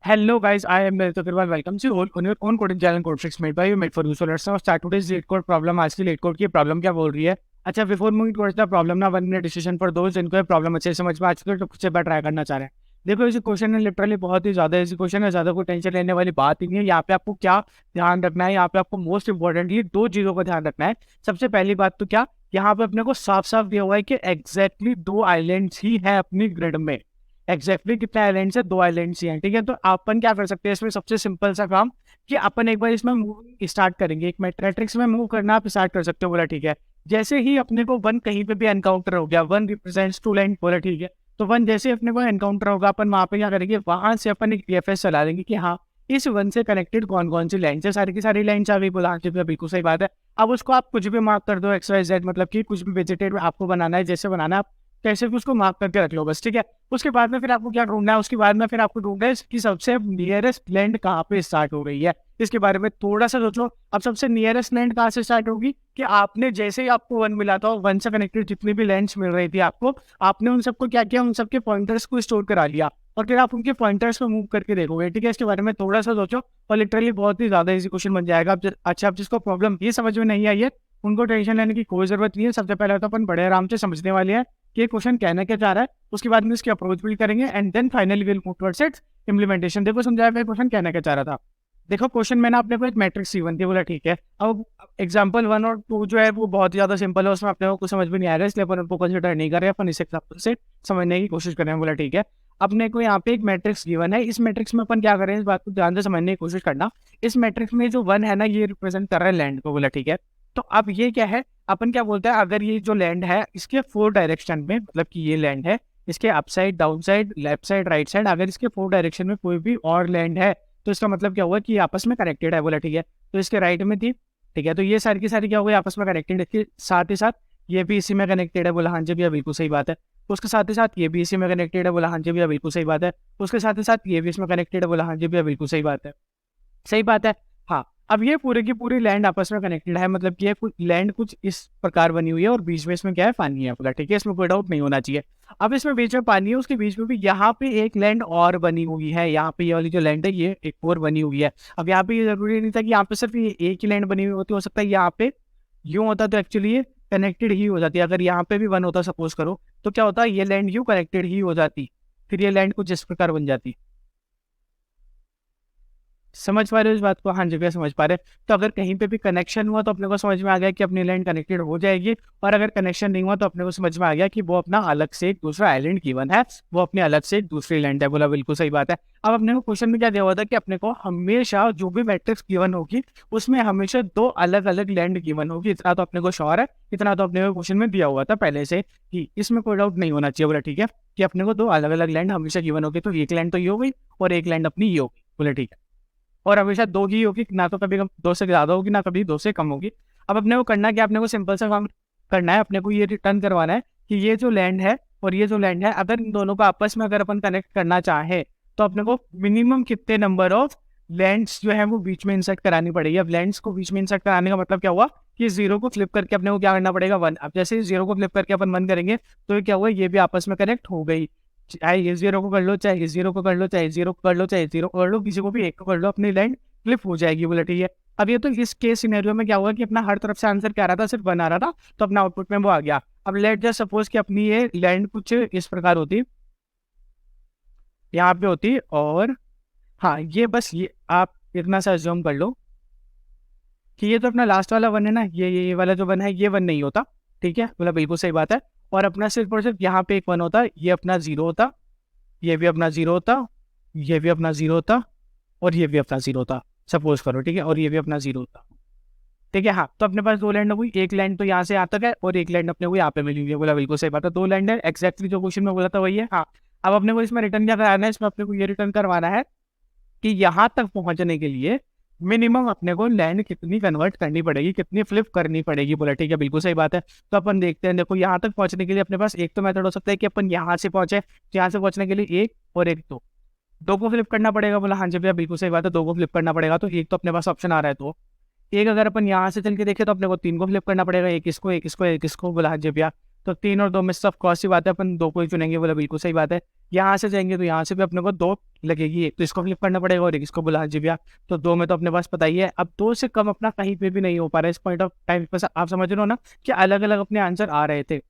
Hello guys, I am Merit Agarwal. Welcome to you on your own coding channel Code Tricks made by you, made for you. So let's now start today's LeetCode problem. आज की late code की problem क्या बोल रही है? अच्छा, before moving towards the problem ना, 1 minute decision for दोस्त जिनको ये प्रॉब्लम अच्छे से समझ में आ चुकी है तो कुछ बार ट्राई करना चाह रहे हैं। देखो, इस क्वेश्चन है लिटरली बहुत ही ज्यादा इजी क्वेश्चन है, ज्यादा कोई टेंशन लेने वाली बात ही नहीं है। यहाँ पे आपको क्या ध्यान रखना है, यहाँ पे आपको मोस्ट इंपॉर्टेंटली दो चीजों का ध्यान रखना है। सबसे पहली बात तो क्या, यहाँ पे अपने को साफ साफ दिया हुआ है कि एग्जैक्टली दो आइलैंड्स ही है अपनी ग्रिड में। एग्जैक्टली कितने आइलैंड्स है? दो आइलैंड्स ही हैं, ठीक है। तो अपन क्या कर सकते हैं इसमें, सबसे सिंपल सा काम कि अपन एक बार इसमें मूव स्टार्ट करेंगे। एक मैट्रिक्स में मूव करना आप स्टार्ट कर सकते हो, बोला ठीक है। जैसे ही अपने को वन कहीं पे भी एनकाउंटर हो गया, वन रिप्रेजेंट्स टू लाइन, बोला ठीक है। तो वन जैसे ही अपने को एनकाउंटर होगा, अपन वहां पे क्या करेंगे, वहां से अपन एक डीएफएस चला देंगे कि हाँ, इस वन से कनेक्टेड कौन कौन सी लाइन है। सारी की सारी लाइन आ गई, बोला हाँ ठीक है, बिल्कुल सही बात है। अब उसको आप कुछ भी मार्क कर दो, एक्स वाई जेड, मतलब कि कुछ भी वेजिटेटिव आपको बनाना है, जैसे बनाना है आप कैसे भी उसको मार्क करके रख लो बस, ठीक है। उसके बाद में फिर आपको क्या ढूंढना है, उसके बाद में फिर आपको ढूंढना है कि सबसे नियरेस्ट लैंड कहाँ पे स्टार्ट हो रही है। इसके बारे में थोड़ा सा सोचो। अब सबसे नियरेस्ट लैंड कहाँ से स्टार्ट होगी कि आपने जैसे ही आपको वन मिला था, वन से कनेक्टेड जितनी भी लैंड्स मिल रही थी आपको, आपने उन सबको क्या किया, उन सबके पॉइंटर्स को स्टोर करा लिया और फिर आप उनके पॉइंटर्स को मूव करके देखोगे, ठीक है। इसके बारे में थोड़ा सा सोचो और लिटरली बहुत ही ज्यादा इजी क्वेश्चन बन जाएगा। अच्छा, अब जिसको प्रॉब्लम ये समझ में नहीं आई है उनको टेंशन लेने की कोई जरूरत नहीं है। सबसे पहले तो अपन बड़े आराम से समझने वाले हैं कि ये क्वेश्चन कहना क्या चाह रहा है, उसके बाद में इसकी अप्रोच बिल्ड करेंगे and then finally will move towards its implementation. देखो समझाया मैं क्वेश्चन कहना क्या चाह रहा था। देखो, क्वेश्चन मैंने अपने को एक मैट्रिक्स C1 थी, बोला ठीक है। अब एग्जाम्पल 1 और 2 जो है वो बहुत ज्यादा सिंपल है, उसमें अपने को कुछ समझ में नहीं आ रहा है, इसलिए अपन उनको कंसिडर नहीं कर रहे, अपन इस एग्जाम्पल से समझने की कोशिश कर रहे हैं, बोला ठीक है। अपने को यहाँ पे एक मैट्रिक्स गिवन है, इस मैट्रिक्स में अपन क्या करें, इस बात को ध्यान से समझने की कोशिश करना। इस मैट्रिक्स में जो वन है ना, ये रिप्रेजेंट कर रहा है लैंड को, बोला ठीक है। तो अब ये क्या है, अपन क्या बोलते हैं, अगर ये जो लैंड है इसके 4 डायरेक्शन में, मतलब कि ये लैंड है, इसके upside, down side, left side, right side, अगर इसके 4 डायरेक्शन में कोई भी और लैंड है तो इसका मतलब क्या हुआ कि आपस में कनेक्टेड है, बोला ठीक है। तो इसके राइट में थी, ठीक है, तो ये सारी की सारी क्या हो गई, आपस में कनेक्टेड। इसके साथ ही साथ ये भी इसी में कनेक्टेड है, बोला हाँ जी भैया बिल्कुल सही बात है। उसके साथ ही साथ ये भी इसी में कनेक्टेड है, बोला हाँ जी भैया बिल्कुल सही बात है। उसके साथ ही साथ ये भी इसमें कनेक्टेड है, बोला हाँ जी भैया बिल्कुल सही बात है। सही बात है। हाँ, अब ये पूरे की पूरी लैंड आपस में कनेक्टेड है, मतलब कि ये कुछ लैंड कुछ इस प्रकार बनी हुई है और बीच में इसमें क्या है, पानी है, पूरा ठीक है, इसमें कोई डाउट नहीं होना चाहिए। अब इसमें बीच में पानी है, उसके बीच में भी यहाँ पे एक लैंड और बनी हुई है, यहाँ पे ये वाली जो लैंड है ये एक और बनी हुई है। अब यहाँ पे ये जरूरी नहीं था कि यहाँ पे सिर्फ ये एक ही लैंड बनी हुई होती, हो सकता है यहाँ पे यूं होता तो एक्चुअली ये कनेक्टेड ही हो जाती है। अगर यहाँ पे भी वन होता सपोज करो, तो क्या होता, ये लैंड यूं कनेक्टेड ही हो जाती, फिर ये लैंड कुछ इस प्रकार बन जाती। समझ पा रहे हो इस बात को? हाँ जी भैया समझ पा रहे हैं। तो अगर कहीं पे भी कनेक्शन हुआ तो अपने को समझ में आ गया कि अपनी लैंड कनेक्टेड हो जाएगी, और अगर कनेक्शन नहीं हुआ तो अपने को समझ में आ गया कि वो अपना अलग से एक दूसरा आइलैंड गिवन है, वो अपने अलग से एक दूसरी लैंड है, बोला बिल्कुल सही बात है। अब अपने को क्वेश्चन में क्या दिया हुआ था कि अपने को हमेशा जो भी मैट्रिक्स गिवन होगी उसमें हमेशा दो अलग अलग लैंड गिवन होगी, इतना तो अपने को श्योर है, इतना तो अपने को क्वेश्चन में दिया हुआ था पहले से कि इसमें कोई डाउट नहीं होना चाहिए, बोला ठीक है, कि अपने को दो अलग अलग लैंड हमेशा गिवन होगी। तो एक लैंड तो ये हो गई और एक लैंड अपनी ये होगी, बोले ठीक है। और हमेशा दो ही होगी, ना तो कभी दो से ज्यादा होगी, ना कभी दो से कम होगी। अब अपने को करना क्या, अपने को सिंपल सा काम करना है, अपने को ये रिटर्न करवाना है कि ये जो लैंड है और ये जो लैंड है, अगर इन दोनों को आपस में अगर अपन कनेक्ट करना चाहे तो अपने को मिनिमम कितने नंबर ऑफ लैंड्स जो है वो बीच में इंसर्ट करानी पड़ेगी। अब लैंड्स को बीच में इंसर्ट कराने का मतलब क्या हुआ कि जीरो को फ्लिप करके अपने को क्या करना पड़ेगा, वन। अब जैसे जीरो को फ्लिप करके अपन वन करेंगे तो ये क्या हुआ, ये भी आपस में कनेक्ट हो गई। चाहे ये जीरो को कर लो, चाहे इस जीरो को कर लो, चाहे जीरो को कर लो, चाहे जीरो को कर लो, किसी को भी एक को कर लो, अपनी लैंड फ्लिप हो जाएगी, बोले ठीक है। अब ये तो इस केस सिनेरियो में क्या हुआ कि अपना हर तरफ से आंसर क्या आ रहा था, सिर्फ वन आ रहा था, तो अपना आउटपुट में वो आ गया। अब लेट जस्ट सपोज कि अपनी ये लैंड कुछ इस प्रकार होती, यहाँ पे होती, और हाँ ये बस ये आप इतना सा अज्यूम कर लो कि ये तो अपना लास्ट वाला वन है ना, ये वाला जो वन है ये वन नहीं होता, ठीक है, बोला बिल्कुल सही बात है। और अपना सिर्फ और सिर्फ यहाँ पे एक वन होता, ये अपना जीरो होता, ये भी अपना जीरो होता, ये भी अपना जीरो होता, और ये भी अपना जीरो होता, सपोज करो, ठीक है, और ये भी अपना जीरो होता, ठीक है। हाँ, तो अपने पास दो लैंड हुई, एक लैंड तो यहाँ से यहाँ तक है और एक लैंड अपने को यहाँ पे मिली हुई है, बोला बिल्कुल सही बात है, दो लैंड है, एक्जैक्टली जो क्वेश्चन में बोला था वही है। हाँ, अब अपने को इसमें रिटर्न क्या कराना है, इसमें अपने को ये रिटर्न करवाना है कि यहाँ तक पहुंचने के लिए मिनिमम अपने को लैंड कितनी कन्वर्ट करनी पड़ेगी, कितनी फ्लिप करनी पड़ेगी, बोला ठीक है बिल्कुल सही बात है। तो अपन देखते हैं, देखो यहाँ तक पहुंचने के लिए अपने पास एक तो मेथड हो सकता है कि अपन यहाँ से पहुंचे, तो यहाँ से पहुंचने के लिए एक और एक दो को फ्लिप करना पड़ेगा, बोला हाँ जी भैया बिल्कुल सही बात है, दो को फ्लिप करना पड़ेगा। तो एक तो अपने पास ऑप्शन आ रहा है, तो एक अगर अपन यहाँ से चल के देखें तो अपने को तीन को फ्लिप करना पड़ेगा, एक इसको एक इसको एक इसको, बोला हाँ जी भैया। तो 3 और 2 में से ऑफ कोर्स ही बात है अपन 2 को ही चुनेंगे, बोला बिल्कुल सही बात है। यहाँ से जाएंगे तो यहाँ से भी अपने को 2 लगेगी, एक तो इसको फ्लिप करना पड़ेगा और एक इसको बोला जी भैया, तो 2 में तो अपने पास पता ही है। अब 2 से कम अपना कहीं पे भी नहीं हो पा रहा है इस पॉइंट ऑफ टाइम पर। आप समझ रहे हो ना कि अलग अलग अपने आंसर आ रहे थे।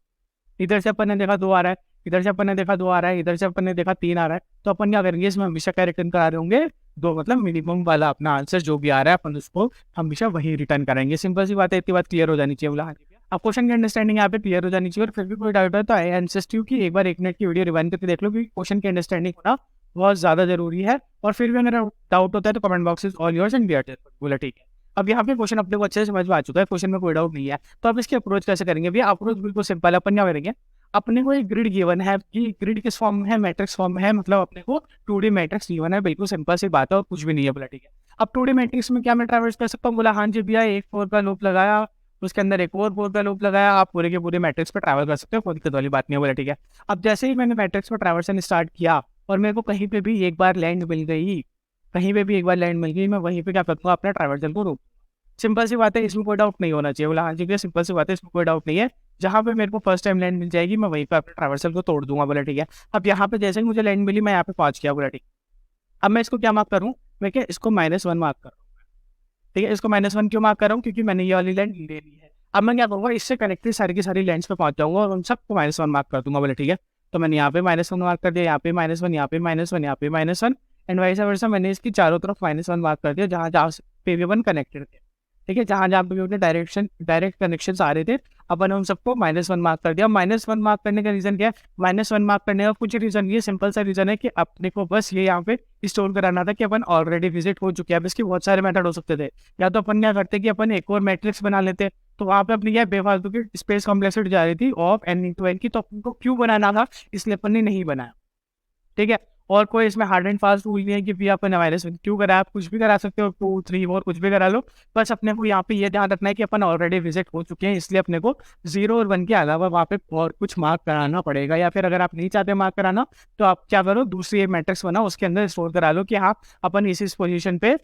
इधर से अपन ने देखा 2 आ रहा है, इधर से अपन ने देखा 2 आ रहा है, इधर से अपन ने देखा 3 आ रहा है, तो अपन क्या करेंगे इसमें हमेशा क्या रिटर्न करा रहे होंगे 2, मतलब मिनिमम वाला अपना आंसर जो भी आ रहा है अपन उसको हमेशा वही रिटर्न करेंगे। सिंपल सी बात है, इतनी बात क्लियर हो जानी चाहिए। बोला हाँ जी भैया, आप क्वेश्चन की अंडरस्टैंडिंग यहाँ पे क्लियर हो जानी चाहिए। और फिर भी कोई डाउट है तो आई इंसिस्ट यू कि एक बार 1 मिनट की वीडियो रिवाइंड करके देख लो, क्योंकि क्वेश्चन की अंडरस्टैंडिंग होना बहुत ज़्यादा जरूरी है। और फिर भी अगर डाउट होता है तो comment box is all yours and we are there. बोला ठीक है। अब यहाँ पे क्वेश्चन अपने को अच्छे से समझ में आ चुका है, क्वेश्चन में कोई डाउट नहीं है, तो आप इसकी अप्रोच कैसे करेंगे भैया? अप्रोच बिल्कुल सिंपल है। अपन क्या करेंगे, अपने को एक ग्रिड गिवन है कि ग्रिड किस फॉर्म में है, मैट्रिक्स फॉर्म में है, मतलब अपने को 2D मैट्रिक्स गिवन है, बिल्कुल सिंपल सी बात है और कुछ भी नहीं है। बोला ठीक है। अब 2D मैट्रिक्स में क्या मैं ट्रैवर्स कर सकता हूँ? बोला हाँ जी भैया, एक 4 का लूप लगाया, उसके अंदर एक और 4 का लूप लगाया, आप पूरे के पूरे मैट्रिक्स पर ट्रैवल कर सकते हो, कोई दिक्कत वाली बात नहीं है। बोला ठीक है। अब जैसे ही मैंने मैट्रिक्स पर ट्रैवर्सन स्टार्ट किया और मेरे को कहीं पे भी एक बार लैंड मिल गई, कहीं पे भी एक बार लैंड मिल गई, मैं वहीं पे क्या करूँगा, अपना ट्रैवर्सल को रोक। सिंपल सी बात है, इसमें कोई डाउट नहीं होना चाहिए। बोला हाँ जी भैया, सिंपल सी बात है, इसमें कोई डाउट नहीं है। जहाँ पे मेरे को फर्स्ट टाइम लैंड मिल जाएगी मैं वहीं पे अपने ट्रैवर्सल को तोड़ दूंगा। बोला ठीक है। अब यहाँ पे जैसे ही मुझे लैंड मिली मैं यहाँ पे पहुंच गया। बोला ठीक। अब मैं इसको क्या मार्क करूँ? मैं क्या इसको -1 मार्क कर रहा हूँ। ठीक है, इसको -1 क्यों मार्क कर रहा हूँ? क्योंकि मैंने ये वाली लैंड ले ली है। अब मैं क्या करूँगा, इससे कनेक्टेड सारी की सारी लैंड्स पे पहुंच जाऊंगा और उन सबको -1 मार्क कर दूंगा। बोले ठीक है। तो मैंने यहाँ पे -1 मार्क कर दिया, यहाँ पे -1, यहाँ पे -1, यहाँ पे -1 एंड वाइस वर्सा। मैंने इसकी चारों तरफ -1 मार्क कर दिया, जहाँ जहाँ पे भी अपन कनेक्टेड थे। ठीक है, जहाँ जहाँ पे भी अपने डायरेक्ट कनेक्शन आ रहे थे, अपन उन सबको -1 मार्क कर दिया। -1 मार्क करने का रीजन क्या है? -1 मार्क करने का कुछ रीजन, ये सिंपल सा रीजन है कि अपने को बस ये यहाँ पे स्टोर कराना था कि अपन ऑलरेडी विजिट हो चुके हैं। अब इसके बहुत सारे मेथड हो सकते थे, या तो अपन क्या करते कि अपन एक और मैट्रिक्स बना लेते, तो वहाँ पे अपनी यह बेफालतू की स्पेस कॉम्प्लेक्सिटी जा रही थी ऑफ n × n की, तो अपन को क्यों बनाना था, इसलिए अपन ने नहीं बनाया। ठीक है। और कोई इसमें हार्ड एंड फास्ट रूल नहीं है कि भैया अपन -1 क्यों करा, आप कुछ भी करा सकते हो, 2, 3 और कुछ भी करा लो। बस अपने को यहाँ पे ये ध्यान रखना है कि अपन ऑलरेडी विजिट हो चुके हैं, इसलिए अपने को 0 और 1 के अलावा वहाँ पे और कुछ मार्क कराना पड़ेगा। या फिर अगर आप नहीं चाहते मार्क कराना तो आप क्या करो, दूसरी मैट्रिक्स बनाओ, उसके अंदर स्टोर करा लो कि हाँ अपन इस पोजिशन पे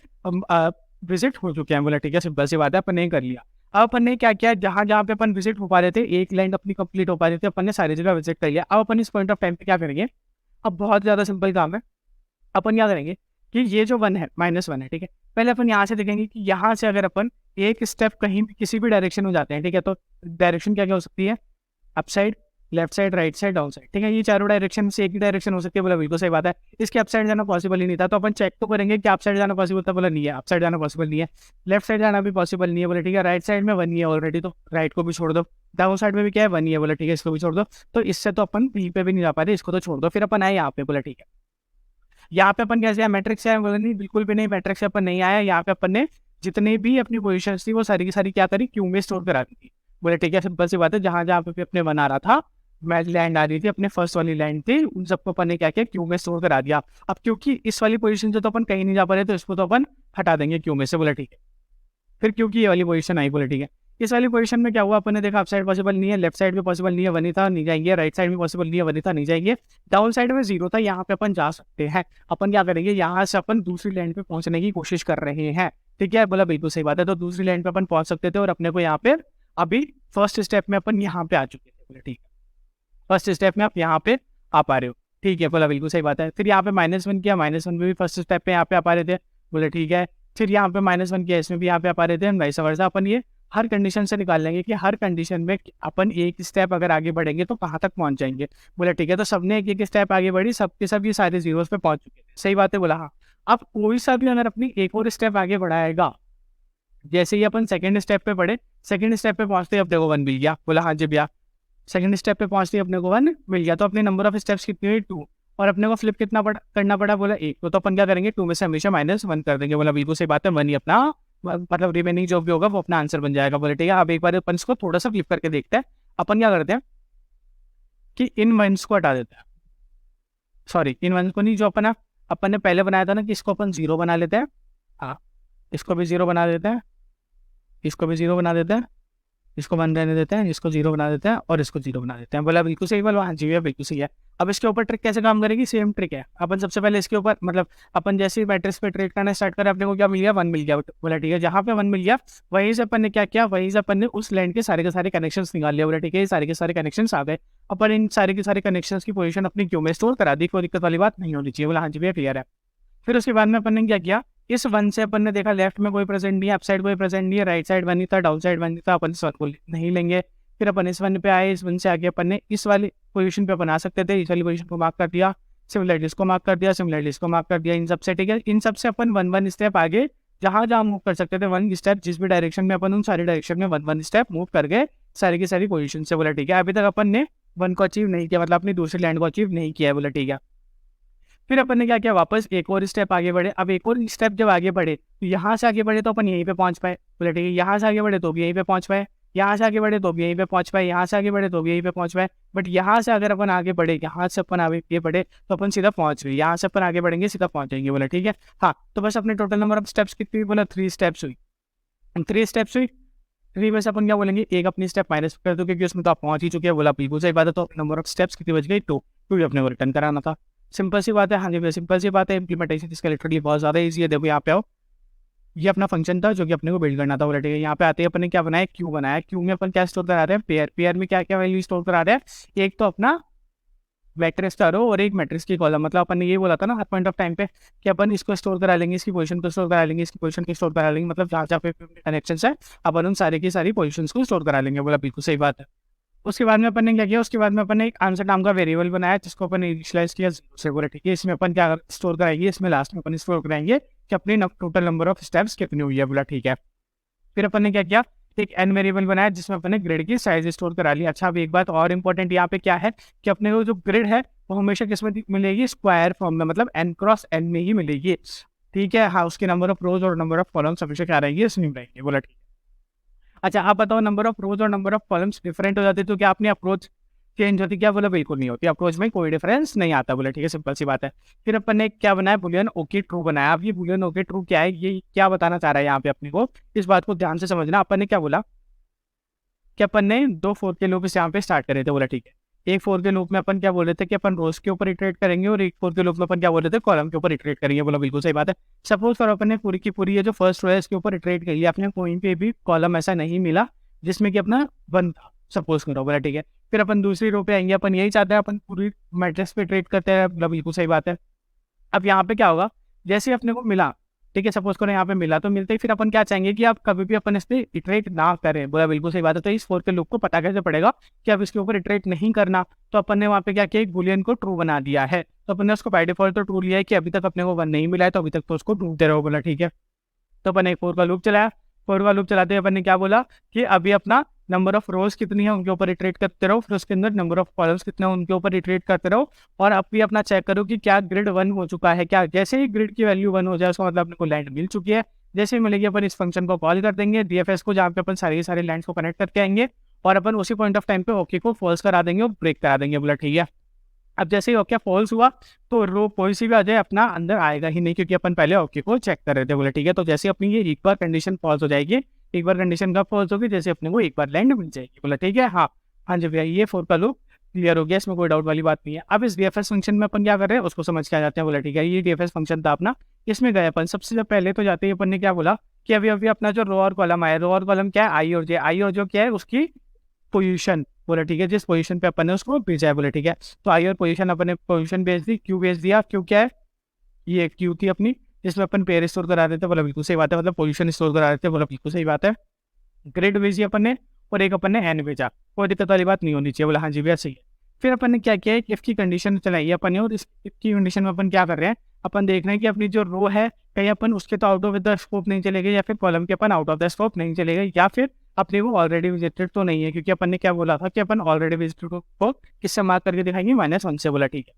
विजिट हो चुके हैं। बोला ठीक है, सिंपल सी बात है, अपन ने कर लिया। अब अपन ने क्या किया, जहाँ जहाँ पे अपन विजिट हो पा रहे थे, एक लैंड अपनी कंप्लीट हो पा रही थी, अपन ने सारी जगह विजिट कर लिया। अब अपन इस पॉइंट ऑफ टाइम पे क्या करेंगे, अब बहुत ज़्यादा सिंपल काम है। अपन क्या करेंगे कि ये जो 1 है, -1 है, ठीक है, पहले अपन यहाँ से देखेंगे कि यहाँ से अगर अपन एक स्टेप कहीं भी किसी भी डायरेक्शन में जाते हैं, ठीक है, तो डायरेक्शन क्या क्या हो सकती है, up side, left side, right side, down side. ठीक है, ये चारों डायरेक्शन से एक ही डायरेक्शन हो सकती है। बोला बिल्कुल सही बात है, इसके अप साइड जाना पॉसिबल ही नहीं था, तो अपन चेक तो करेंगे कि अप साइड जाना पॉसिबल था। बोला नहीं है, अप साइड जाना पॉसिबल नहीं है, लेफ्ट साइड जाना भी पॉसिबल नहीं है। बोले ठीक है, राइट साइड में 1 ही है ऑलरेडी, तो राइट को भी छोड़ दो। डाउन साइड में भी क्या है, 1 ही है। बोला ठीक है, इसको भी छोड़ दो। तो इससे तो अपन कहीं पे भी नहीं जा पा रहे, इसको तो छोड़ दो। फिर अपन आए यहाँ पे। बोला ठीक है, यहाँ पे अपन कैसे आया, मैट्रिक्स से आया? बोला नहीं, बिल्कुल भी नहीं, मैट्रिक्स से अपन नहीं आया। यहाँ पे अपन ने जितने भी अपनी पोजीशन थी वो सारी की सारी क्या करी, क्यू में स्टोर करा दी थी। बोले ठीक है, सिंपल सी बात है, जहाँ जहाँ पे अपने बना रहा था, मैं लैंड आ रही थी, अपने फर्स्ट वाली लैंड थी, उन सबको अपन ने क्या किया, क्यू में स्टोर करा दिया। अब क्योंकि इस वाली पोजीशन से तो अपन कहीं नहीं जा पा रहे, तो इसको तो अपन हटा देंगे क्यू में से। बोला ठीक है, फिर क्योंकि ये वाली पोजीशन आई। बोले ठीक है, इस वाली पोजीशन में क्या हुआ, अपन ने देखा अप साइड पॉसिबल नहीं है, लेफ्ट साइड भी पॉसिबल नहीं है, 1 ही था, नहीं जाएंगे, राइट साइड में पॉसिबल नहीं है, 1 ही था, नहीं जाएंगे, डाउन साइड में 0 था, यहाँ पे अपन जा सकते हैं। अपन क्या करेंगे, यहाँ से अपन दूसरी लैंड पे पहुंचने की कोशिश कर रहे हैं। ठीक है, बोला बिल्कुल सही बात है, तो दूसरी लैंड पे अपन पहुंच सकते थे और अपने को यहाँ पे अभी फर्स्ट स्टेप में अपन यहाँ पे आ चुके थे। बोले ठीक है, फर्स्ट स्टेप में आप यहाँ पे आ पा रहे हो। ठीक है, बोला बिल्कुल सही बात है। फिर यहाँ पे -1 किया, -1 में भी फर्स्ट स्टेप पे यहाँ पे आ पा रहे थे। बोले ठीक है, फिर यहाँ पे -1 किया, इसमें भी यहाँ पे आ पा रहे थे। वैसा वर्षा अपन ये हर कंडीशन से निकाल लेंगे कि हर कंडीशन में अपन एक स्टेप अगर आगे बढ़ेंगे तो कहाँ तक पहुँच जाएंगे। बोला ठीक है, तो सबने एक एक स्टेप आगे बढ़ी, सबके सब ये सारे जीरोस पे पहुँच चुके थे। सही बात है, बोला हाँ। अब कोई सा भी अगर अपनी एक और स्टेप आगे बढ़ाएगा, जैसे ही अपन सेकंड स्टेप पे बढ़े, सेकंड स्टेप पे पहुँचते ही अपने को 1 मिल गया। बोला हाँ जी भैया, सेकंड स्टेप पे पहुँचते ही अपने को 1 मिल गया, तो अपने नंबर ऑफ स्टेप्स कितनी हुई, 2, और अपने को फ्लिप कितना करना पड़ा, बोला 1, तो अपन क्या करेंगे, 2 में से हमेशा -1 कर देंगे। बोला बिल्कुल सही बात है, 1 ही अपना मतलब रिमेनिंग जो भी होगा वो अपना आंसर बन जाएगा। बोले ठीक है, अब एक बार अपन इसको थोड़ा सा फ्लिप करके देखते हैं। अपन क्या करते हैं कि इन 1s को हटा देते हैं, सॉरी इन 1s को नहीं, जो अपन ने पहले बनाया था ना कि इसको अपन 0 बना लेते हैं। हाँ, इसको भी 0 बना देते हैं, इसको भी 0 बना देते हैं, इसको 1 रहने देते हैं, इसको 0 बना देते हैं और इसको 0 बना देते हैं। बोला बिल्कुल सही, बोला हाँ जी भैया बिल्कुल सही है। अब इसके ऊपर ट्रिक कैसे काम करेगी, सेम ट्रिक है। अपन सबसे पहले इसके ऊपर मतलब अपन जैसे ही मैट्रिक्स पे ट्रेड करना स्टार्ट करें, अपने को क्या मिल गया, 1 मिल गया बोला ठीक है। जहाँ पे 1 मिल गया वहीं से अपन ने क्या किया, वहीं से अपन ने उस लैंड के सारे कनेक्शंस निकाल लिया बोला ठीक है। ये सारे के सारे कनेक्शंस आ गए, अपन इन सारे के सारे कनेक्शंस की पोजीशन अपनी क्यू में स्टोर करा दी, कोई दिक्कत वाली बात नहीं होनी चाहिए। बोला हाँ जी भैया क्लियर है। फिर उसके बाद में अपन ने क्या किया, इस 1 से अपन ने देखा लेफ्ट में कोई प्रेजेंट नहीं है, अप साइड कोई प्रेजेंट नहीं है, राइट साइड 1 नहीं था, डाउन साइड 1 नहीं था, अपन इस 1 को नहीं लेंगे। फिर अपन इस 1 पे आए, इस 1 से आगे अपन ने इस वाली पोजीशन पे अपन आ सकते थे, इस वाली पोजीशन को मार्क कर दिया, सिमिलरली इसको मार्क कर दिया, सिमिलरली इसको मार्क कर दिया, इन सब से ठीक है। इन सब से अपन 1 स्टेप आगे जहाँ जहाँ मूव कर सकते थे, 1 स्टेप जिस भी डायरेक्शन में अपन उन सारी डायरेक्शन में 1 स्टेप मूव कर गए सारी की सारी पोजीशन से बोला ठीक है। अभी तक अपन ने 1 को अचीव नहीं किया, मतलब अपनी दूसरी लैंड को अचीव नहीं किया है बोला ठीक है। फिर अपन ने क्या किया, वापस एक और स्टेप आगे बढ़े। अब एक और स्टेप जब आगे बढ़े तो यहाँ से आगे बढ़े तो अपन यहीं पे पहुंच पाए बोले ठीक है, यहाँ से आगे बढ़े तो भी यहीं पे पहुंच पाए, यहाँ से आगे बढ़े तो भी यहीं पे पहुंच पाए, यहाँ से आगे बढ़े तो भी यहीं पे पहुंच पाए। बट यहाँ से अगर अपन आगे बढ़े, यहाँ से अपन आगे बढ़े तो अपन सीधा पहुंच गए, यहाँ से अपन आगे बढ़ेंगे सीधा पहुंचेंगे बोला ठीक है। हाँ, तो बस अपने टोटल नंबर ऑफ स्टेप्स कितनी बोला, 3 स्टेप्स हुई। 3 स्टेप्स हुई, 3 में से अपन क्या बोलेंगे, एक अपनी स्टेप माइनस कर दो क्योंकि उसमें तो आप पहुंच ही चुके हैं। बोला बिल्कुल सही बात है। तो नंबर ऑफ स्टेप्स कितनी बच गई, 2, क्योंकि अपने को रिटर्न कराना था। सिंपल सी बात है, हाँ जी भैया सिंपल सी बात है। इंप्लीमेंटेशन इसका लिटरली बहुत ज़्यादा ईजी है। देखो यहाँ पे आओ, ये अपना फंक्शन था जो कि अपने को बिल्ड करना था बोला ठीक है। यहाँ पे आते हैं अपन ने क्या बनाया, क्यू बनाया। क्यू में अपन क्या स्टोर करा रहे हैं, पेयर। पेयर में क्या क्या वैल्यू स्टोर करा रहे हैं, एक तो अपना मैट्रिक्स का रो और एक मैट्रिक्स की कॉलम। मतलब अपन ने ये बोला था ना हर पॉइंट ऑफ टाइम पे कि अपन इसको स्टोर करा लेंगे, इसकी पोजीशन को स्टोर करा लेंगे, इसकी पोजीशन को स्टोर करा लेंगे, मतलब जहाँ जहाँ पे कनेक्शन है अपन उन सारे की सारी पोजीशन को स्टोर करा लेंगे। बोला बिल्कुल सही बात है। उसके बाद में अपन ने क्या किया, उसके बाद में अपन ने एक आंसर नाम का वेरिएबल बनाया जिसको अपन इनिशियलाइज किया 0 से बोला ठीक है। इसमें अपन क्या स्टोर कराएंगे, इसमें लास्ट में अपन स्टोर कराएंगे कि अपनी टोटल नंबर ऑफ स्टेप्स कितनी हुई है बोला ठीक है। फिर अपन ने क्या किया, एक एन वेरिएबल बनाया जिसमें अपन ने ग्रिड की साइज स्टोर करा ली। अच्छा, अब एक बात और इंपॉर्टेंट यहाँ पे क्या है कि अपने को जो ग्रिड है वो हमेशा किसमें मिलेगी, स्क्वायर फॉर्म में, मतलब n क्रॉस n में ही मिलेगी ठीक है। हाँ, उसके नंबर ऑफ रोज और नंबर ऑफ कॉलम्स हमेशा क्या रहेंगे, इसमें रहेंगे बोला ठीक है। अच्छा, आप बताओ नंबर ऑफ रोज और नंबर ऑफ कॉलम्स डिफरेंट हो जाते तो क्या अपनी अप्रोच चेंज होती, क्या बोला बिल्कुल नहीं होती, अप्रोच में कोई डिफरेंस नहीं आता बोला ठीक है, सिंपल सी बात है। फिर अपन ने क्या बनाया, बुलियन ओके ट्रू बनाया। अब ये बुलियन ओके ट्रू क्या है, ये क्या बताना चाह रहा है यहाँ पे अपने को, इस बात को ध्यान से समझना। अपन ने क्या बोला कि अपन ने 2 4 के लूप इस यहाँ पे स्टार्ट करे थे बोला ठीक है। एक 4 के लूप में अपन क्या बोल रहे थे कि अपन रोज के ऊपर इटरेट करेंगे और एक 4 के लूप में अपन क्या बोल रहे थे, कॉलम के ऊपर इटरेट करेंगे। बोला बिल्कुल सही बात है। सपोज करो अपन ने पूरी की पूरी ये जो फर्स्ट रो है इसके ऊपर इटरेट कर लिया, अपने कोई पे भी कॉलम ऐसा नहीं मिला जिसमें कि अपना 1 था, सपोज करो बोला ठीक है। फिर अपन दूसरी रो पे आएंगे, अपन यही चाहते हैं अपन पूरी मैट्रिक्स पे इटरेट करते हैं। बोला बिल्कुल सही बात है। अब यहाँ पे क्या होगा, जैसे अपने को मिला ठीक है, सपोज करो यहाँ पे मिला, तो मिलते ही फिर अपन क्या चाहेंगे कि आप कभी भी अपन इस पे इटरेट ना करें। बोला बिल्कुल सही बात है। तो इस 4 के लूप को पता कैसे पड़ेगा कि अब इसके ऊपर इटरेट नहीं करना, तो अपन ने वहाँ पे क्या किया, एक बुलियन को ट्रू बना दिया है। तो अपन ने उसको बाय डिफॉल्ट तो ट्रू लिया है कि अभी तक अपने को 1 नहीं मिला है, तो अभी तक तो उसको ट्रू दे रहो बोला ठीक है। तो अपन एक 4 का लूप चलाया। 4 का लूप चलाते अपन ने क्या बोला कि अभी अपना नंबर ऑफ रोज कितनी है उनके ऊपर इटरेट करते रहो, फिर उसके अंदर नंबर ऑफ कॉलम्स कितने हैं उनके ऊपर इटरेट करते रहो, और अब भी अपना चेक करो कि क्या ग्रिड 1 हो चुका है क्या। जैसे ही ग्रिड की वैल्यू 1 हो जाए उसका मतलब अपने को लैंड मिल चुकी है। जैसे ही मिलेगी अपन इस फंक्शन को कॉल कर देंगे डीएफएस को, जहाँ पे अपन सारे लैंड्स को कनेक्ट करके आएंगे और अपन उसी पॉइंट ऑफ टाइम पे ओके को फॉल्स करा देंगे और ब्रेक करा देंगे। बोला ठीक है। अब जैसे ही ओके फॉल्स हुआ तो रो कोई सी भी आ जाए अपना अंदर आएगा ही नहीं, क्योंकि अपन पहले ओके को चेक कर रहे थे। बोले ठीक है। तो जैसे अपनी ये एक बार कंडीशन फॉल्स हो जाएगी, एक बार कंडीशन कब फॉल्स होगी, जैसे अपने को एक बार लैंड मिल जाएगी। बोला ठीक है। हाँ हाँ जी भैया, ये 4 का लूप क्लियर हो गया, इसमें कोई डाउट वाली बात नहीं है। अब इस डीएफएस फंक्शन में अपन क्या कर रहे हैं उसको समझ के आ जाते हैं। बोला ठीक है, ये डीएफएस फंक्शन था अपना, इसमें गए अपन। सबसे पहले तो जाते ही अपन ने क्या बोला कि अभी अभी अपना जो रो और कॉलम आया, रो और कॉलम क्या है, आई और जे। आई और जो क्या है उसकी पोजीशन। बोला ठीक है, जिस पोजीशन पे अपन ने उसको भेजा है। बोला ठीक है। तो आई और पोजीशन अपन ने पोजीशन भेज दी, क्यू भेज दिया। क्यू क्या है, ये क्यू थी अपनी जिसमें अपन पेयर स्टोर करा देते। बोला बिल्कुल सही बात है, मतलब पोजीशन स्टोर करा देते। बोला बिल्कुल सही बात है। ग्रिड भेजी अपन ने और एक अपन ने एन भेजा, कोई दिक्कत वाली बात नहीं होनी चाहिए। बोला हाँ जी भैया सही है। फिर अपन ने क्या किया, एक इफ की कंडीशन चलाई अपन ने, और इस इफ की कंडीशन में अपन क्या कर रहे हैं, अपन देख रहे हैं कि अपनी जो रो है कहीं अपन उसके तो आउट ऑफ द स्कोप नहीं चलेगा, या फिर कॉलम के अपन आउट ऑफ द स्कोप नहीं चलेगा, या फिर अपने वो ऑलरेडी विजिटेड तो नहीं है, क्योंकि अपन ने क्या बोला था कि अपन ऑलरेडी विजिटेड को किससे मार्क करके दिखाएंगे, -1 से। बोला ठीक है।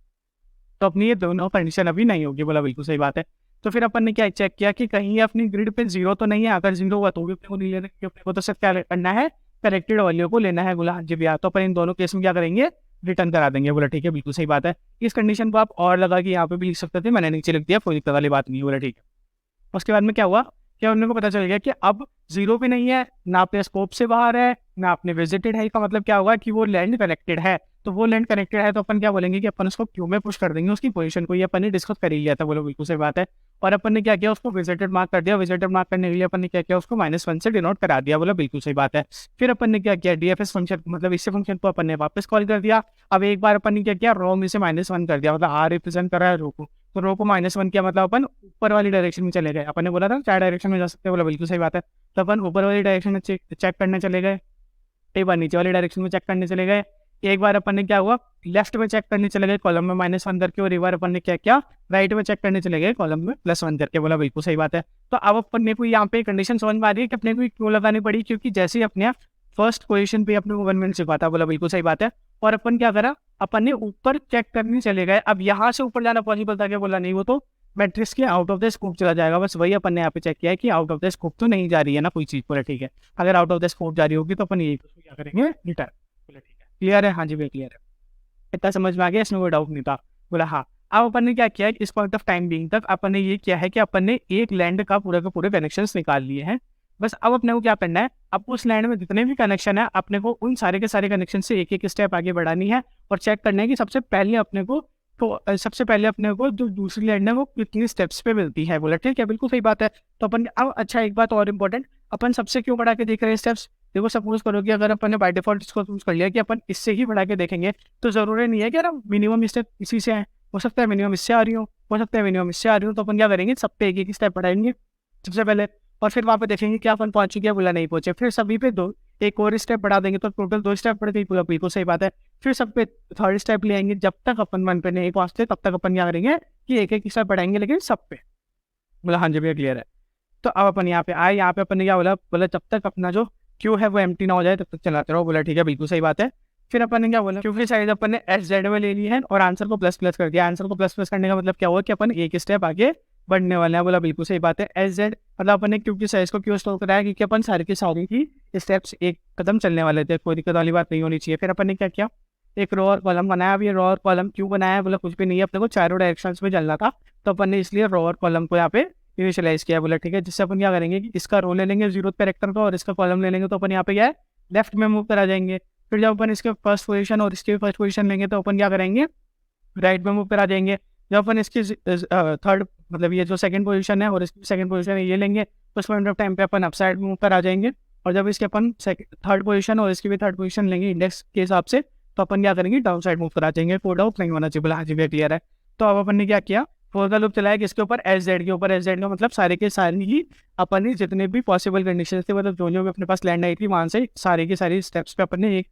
तो अपनी ये दोनों कंडीशन अभी नहीं होगी। बोला बिल्कुल सही बात है। तो फिर अपन ने क्या चेक किया कि कहीं अपनी ग्रिड पे 0 तो नहीं है, अगर 0 हुआ तो भी अपने को नहीं लेना, क्योंकि अपने को तो सिर्फ क्या करना है, करेक्टेड वैल्यू को लेना है। बोला हाँ जी भैया। तो अपन इन दोनों केस में क्या करेंगे, रिटर्न करा देंगे। बोला ठीक है, बिल्कुल सही बात है। इस कंडीशन को आप और लगा कि यहाँ पे भी लिख सकते थे, मैंने नीचे लिख दिया, कोई दिक्कत वाली बात नहीं। बोला ठीक है। उसके बाद में क्या हुआ, क्या उन लोगों को पता चल गया कि अब 0 भी नहीं है, ना अपने स्कोप से बाहर है, ना अपने विजिटेड है। इसका मतलब क्या होगा कि वो लैंड कनेक्टेड है। तो वो लैंड कनेक्टेड है तो अपन क्या बोलेंगे कि अपन उसको क्यू में पुश कर देंगे उसकी पोजीशन को, ये अपन ने डिस्कस कर ही लिया था, बोलो बिल्कुल सही बात है। और अपन ने क्या किया, उसको विजिटेड मार्क कर दिया, विजिटेड मार्क करने के लिए अपन ने क्या किया, उसको -1 से डिनोट करा दिया, बोला बिल्कुल सही बात है। फिर अपन ने क्या किया, डीएफएस फंक्शन मतलब इससे फंक्शन को अपन ने वापस कॉल कर दिया। अब एक बार अपन ने क्या किया, रो में से -1 कर दिया, मतलब आर रिप्रेजेंट कर रहा है रो को, तो रो को -1 किया, मतलब अपन ऊपर वाली डायरेक्शन में चले गए। अपन ने बोला था 4 डायरेक्शन में जा सकते हैं, बोला बिल्कुल सही बात है। तो अपन ऊपर वाली डायरेक्शन में चेक करने चले गए, एक बार नीचे वाली डायरेक्शन में चेक करने चले गए, एक बार अपन ने क्या हुआ, लेफ्ट में चेक करने चले गए कॉलम में -1 करके, और एक बार अपन ने क्या किया, राइट में चेक करने चले गए कॉलम में +1 करके, बोला बिल्कुल सही बात है। तो अब अपन ने को यहाँ पे कंडीशन समझ में आ रही है कि अपने को क्यों लगानी पड़ी, क्योंकि जैसे ही अपने फर्स्ट पोजीशन पे अपने को 1 मिनट सिखाता, बोला बिल्कुल सही बात है। और अपन क्या करा, अपन ने ऊपर चेक करने चले गए। अब यहाँ से ऊपर जाना पॉसिबल था क्या, बोला नहीं, वो तो मैट्रिक्स के आउट ऑफ द स्कोप चला जाएगा। बस वही अपन ने यहाँ पे चेक किया है कि आउट ऑफ द स्कोप तो नहीं जा रही है ना कोई चीज़, बोला ठीक है। अगर आउट ऑफ द स्कोप जा रही होगी तो अपन यही क्या करेंगे, रिटर्न, बोला ठीक है। क्लियर है, हाँ जी भैया क्लियर है, इतना समझ में आ गया, इसमें कोई डाउट नहीं था, बोला हाँ। अब अपन ने क्या किया, इस पॉइंट ऑफ टाइम बीइंग तक अपन ने ये किया है कि अपन ने एक लैंड का पूरे के पूरे कनेक्शंस निकाल लिए हैं। बस अब अपने को क्या करना है, अब उस लैंड में जितने भी कनेक्शन है अपने को उन सारे के सारे कनेक्शन से एक एक स्टेप आगे बढ़ानी है, और चेक करना है कि सबसे पहले अपने को जो दूसरी लैंड है वो कितनी स्टेप्स पे मिलती है, बोला ठीक है बिल्कुल सही बात है। तो अपन अब अच्छा एक बात और इम्पोर्टेंट, अपन सबसे क्यों बढ़ा के देख रहे हैं स्टेप्स, देखो सपोज करो कि अगर अपन ने बाय डिफॉल्ट इसको चूज कर लिया कि अपन इससे ही बढ़ा के देखेंगे, तो जरूरी नहीं है कि यार मिनिमम स्टेप इसी से है, हो सकता है मिनिमम इससे आ रही हो सकता है मिनिमम इससे आ रही हो, तो अपन क्या करेंगे, सब पे एक एक स्टेप बढ़ाएंगे सबसे पहले, और फिर वहाँ पे देखेंगे क्या अपन पहुंच चुके हैं, बोला नहीं पहुंचे, फिर सभी पे एक और स्टेप बढ़ा देंगे, तो टोटल 2 स्टेप बढ़ गई, बोला बिल्कुल सही बात है। फिर सब पे 3rd स्टेप ले आएंगे, जब तक अपन 1 पे नहीं पहुंचते तब तक अपन क्या करेंगे कि एक एक स्टेप बढ़ाएंगे, लेकिन सब पे, बोला हाँ जी भैया क्लियर है। तो अब अपन यहाँ पे आए, यहाँ पे अपन ने क्या बोला जब तक अपना जो क्यू है वो एम्प्टी ना हो जाए तब तक चलाते रहो, बोला ठीक है बिल्कुल सही बात है। फिर अपन ने क्या बोला, क्योंकि साइज अपन ने SZ में ले ली है और आंसर को प्लस प्लस कर दिया, आंसर को प्लस प्लस करने का मतलब क्या हुआ कि अपन एक स्टेप आगे बढ़ने वाले हैं, बोला बिल्कुल सही बात है। SZ मतलब अपन ने क्योंकि साइज को क्यों स्टोर कराया, क्योंकि अपन सारी की सारी की स्टेप्स एक कदम चलने वाले थे, कोई दिक्कत वाली बात नहीं होनी चाहिए। फिर अपन ने क्या किया, एक रो और कॉलम बनाया। अब ये रो और कॉलम क्यों बनाया, बोला कुछ भी नहीं है, अपने को चारों डायरेक्शंस में चलना था, तो अपन ने इसलिए रो और कॉलम को यहाँ पे इनिशियलाइज किया, बोला ठीक है। जिससे अपन क्या करेंगे कि इसका रो ले लेंगे 0th कैरेक्टर का, और इसका कॉलम ले लेंगे, तो अपन यहाँ पे क्या है लेफ्ट में मूव करा जाएंगे। फिर जब अपन इसके फर्स्ट पोजीशन और इसके फर्स्ट पोजीशन लेंगे तो अपन क्या करेंगे, राइट में मूव करा जाएंगे। जब अपन इसकी थर्ड मतलब ये जो सेकंड पोजीशन है और इसकी सेकंड पोजीशन है ये लेंगे, तो उस पॉइंट ऑफ टाइम पे अपन अप साइड मूव पर आ जाएंगे। और जब इसके अपन थर्ड पोजीशन और इसकी भी थर्ड पोजीशन लेंगे इंडेक्स के हिसाब से, तो अपन क्या करेंगे डाउन साइड मूव करा जाएंगे, कोई डाउट नहीं होना चाहिए, बोला हाँ जी भैया क्लियर है। तो अब अपन ने क्या किया, फोर का लूप चलाया किसके ऊपर, SZ के ऊपर। SZ का मतलब सारे के सारे ही अपन ने जितने भी पॉसिबल कंडीशन थे, मतलब जो भी अपने पास लैंड आई थी वहां से सारे की सारी स्टेप्स पे अपन ने एक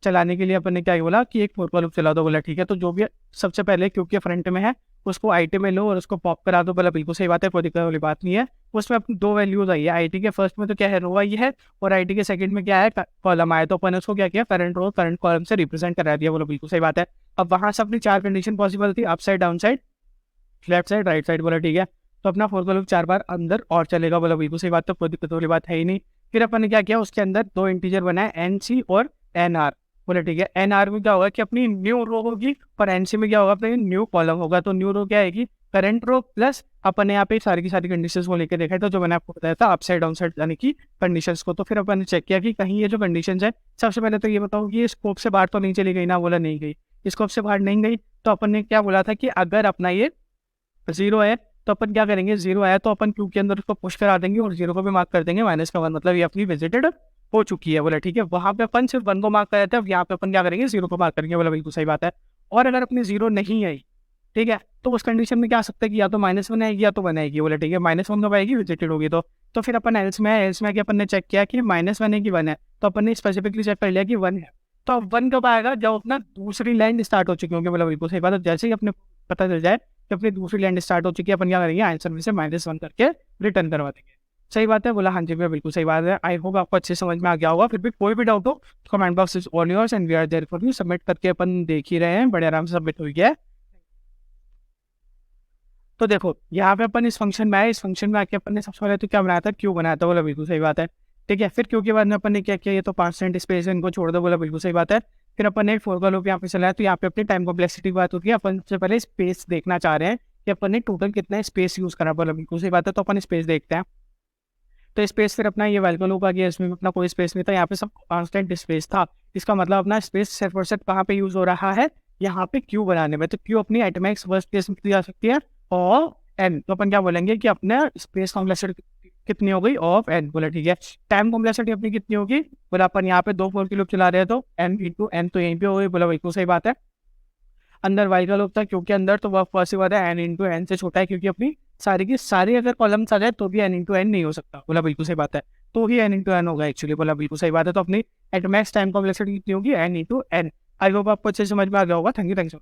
चलाने के लिए अपन ने क्या बोला कि एक फोर का लूप चला दो, बोला ठीक है। तो जो भी सबसे पहले क्योंकि फ्रंट में है उसको IT में लो और उसको पॉप करा दो, बोला बिल्कुल सही बात है, कोई दिक्कत वाली बात नहीं है। उसमें अपनी 2 वैल्यूज आई है, IT के फर्स्ट में तो क्या है रो आई है, और IT के सेकंड में क्या है कॉलम आया, तो अपन ने उसको क्या किया करंट रो करंट कॉलम से रिप्रेजेंट करा दिया, बोला बिल्कुल सही बात है। अब वहां से अपनी 4 कंडीशन पॉसिबल थी, up side down side left side right side, बोला ठीक है। तो अपना फोर का लूप 4 बार अंदर और चलेगा, बोला बिल्कुल सही बात है, कोई दिक्कत वाली बात है ही नहीं। फिर अपन ने क्या किया, उसके अंदर 2 इंटीजर बनाए NC और NR, बोले ठीक है। NR में क्या होगा कि अपनी न्यू रो होगी, और NC में क्या होगा अपनी न्यू कॉलम होगा। तो न्यू रो क्या आएगी, करंट रो प्लस अपन ने यहाँ पे सारी की सारी कंडीशंस को लेकर देखा था, जो मैंने आपको बताया था अप साइड डाउन साइड यानी कि कंडीशंस को। तो फिर अपन ने चेक किया कि कहीं ये जो कंडीशंस है, सबसे पहले तो ये बताओ कि ये स्कोप से बाहर तो नहीं चली गई ना, बोला नहीं गई, स्कोप से बाहर नहीं गई। तो अपन ने क्या बोला था कि अगर अपना ये 0 है तो अपन क्या करेंगे, 0 आया तो अपन क्यू के अंदर उसको पुश करा देंगे और 0 को भी मार्क कर देंगे -1, मतलब ये अपनी विजिटेड हो चुकी है, बोला ठीक है। वहां पे अपन सिर्फ 1 को मार्क कर रहे थे, अब यहाँ पे अपन क्या करेंगे 0 को मार्क करेंगे, बोला बिल्कुल सही बात है। और अगर अपनी 0 नहीं आई, ठीक है, तो उस कंडीशन में क्या आ सकता है कि या तो -1 आएगी या तो 1 आएगी, बोला ठीक है। -1 कब आएगी, विजिटेड होगी। तो फिर अपन एल्स में आके अपन ने चेक किया कि -1 है कि 1 है, तो अपन ने स्पेसिफिकली चेक कर लिया कि 1 है। तो अब 1 कब आएगा, जब अपना दूसरी लाइन स्टार्ट हो चुकी होगी, बोला बिल्कुल सही बात है। जैसे ही अपने पता चल जाए कि अपनी दूसरी लाइन स्टार्ट हो चुकी है, अपन क्या करेंगे आंसर में से -1 करके रिटर्न करवा देंगे। सही बात है, बोला हाँ जी भैया बिल्कुल सही बात है। आई होप आपको अच्छे समझ में आ गया होगा। फिर भी कोई भी डाउट हो comment box is all yours and we are there for you. Submit करके अपन देख ही रहे हैं, बड़े आराम से सबमिट हो गया है। तो देखो यहाँ पे अपन इस फंक्शन में आए, इस फंक्शन में आके अपन ने सबसे पहले तो क्या बनाया था, क्यू बनाया था, बोला बिल्कुल सही बात है, ठीक है। फिर क्यू के बाद में अपन ने क्या किया, ये तो 5% स्पेस है, इनको छोड़ दो, बोला बिल्कुल सही बात है। फिर अपन ने एक फोर का लूप यहाँ पे चलाया, तो यहाँ पे अपनी टाइम कॉम्प्लेक्सिटी की बात होती है। अपन सबसे पहले स्पेस देखना चाह रहे हैं कि अपन ने टोटल कितना स्पेस यूज करा, बोला बिल्कुल सही बात है। तो अपन स्पेस देखते हैं। तो स्पेस फिर अपना ये वेलकम लूप आ गया, इसमें अपना कोई स्पेस नहीं था, यहाँ पे सब कांस्टेंट स्पेस था। इसका मतलब अपना स्पेस सिर्फ और सिर्फ कहाँ पे यूज हो रहा है, यहाँ पे क्यू बनाने में। तो क्यू अपनी एटॉमिक वर्स्ट केस में दी जा सकती है और एन, तो अपन क्या बोलेंगे कि अपने स्पेस कॉम्प्लेक्सिटी कितनी हो गई ऑफ एन, बोला ठीक है। टाइम कॉम्प्लेक्सिटी अपनी कितनी होगी, बोला अपन यहाँ पे 2 फोर की लूप चला रहे हैं तो एन इंटू एन तो यहीं पे हो गई, बोला बिल्कुल सही बात है। अंदर वाई का लूप था क्योंकि अंदर तो वह पॉसिबल है एन इंटू एन से छोटा है, क्योंकि अपनी सारी की सारी अगर कॉलम्स आ जाए तो भी एन इंटू एन नहीं हो सकता, बोला बिल्कुल सही बात है। तो ही एन इंटू एन होगा एक्चुअली, बोला बिल्कुल सही बात है। तो अपनी एटमैक्स टाइम कॉम्प्लेक्सिटी कितनी होगी, n into n. I hope आपको अच्छे से समझ में आ गया होगा। Thank you.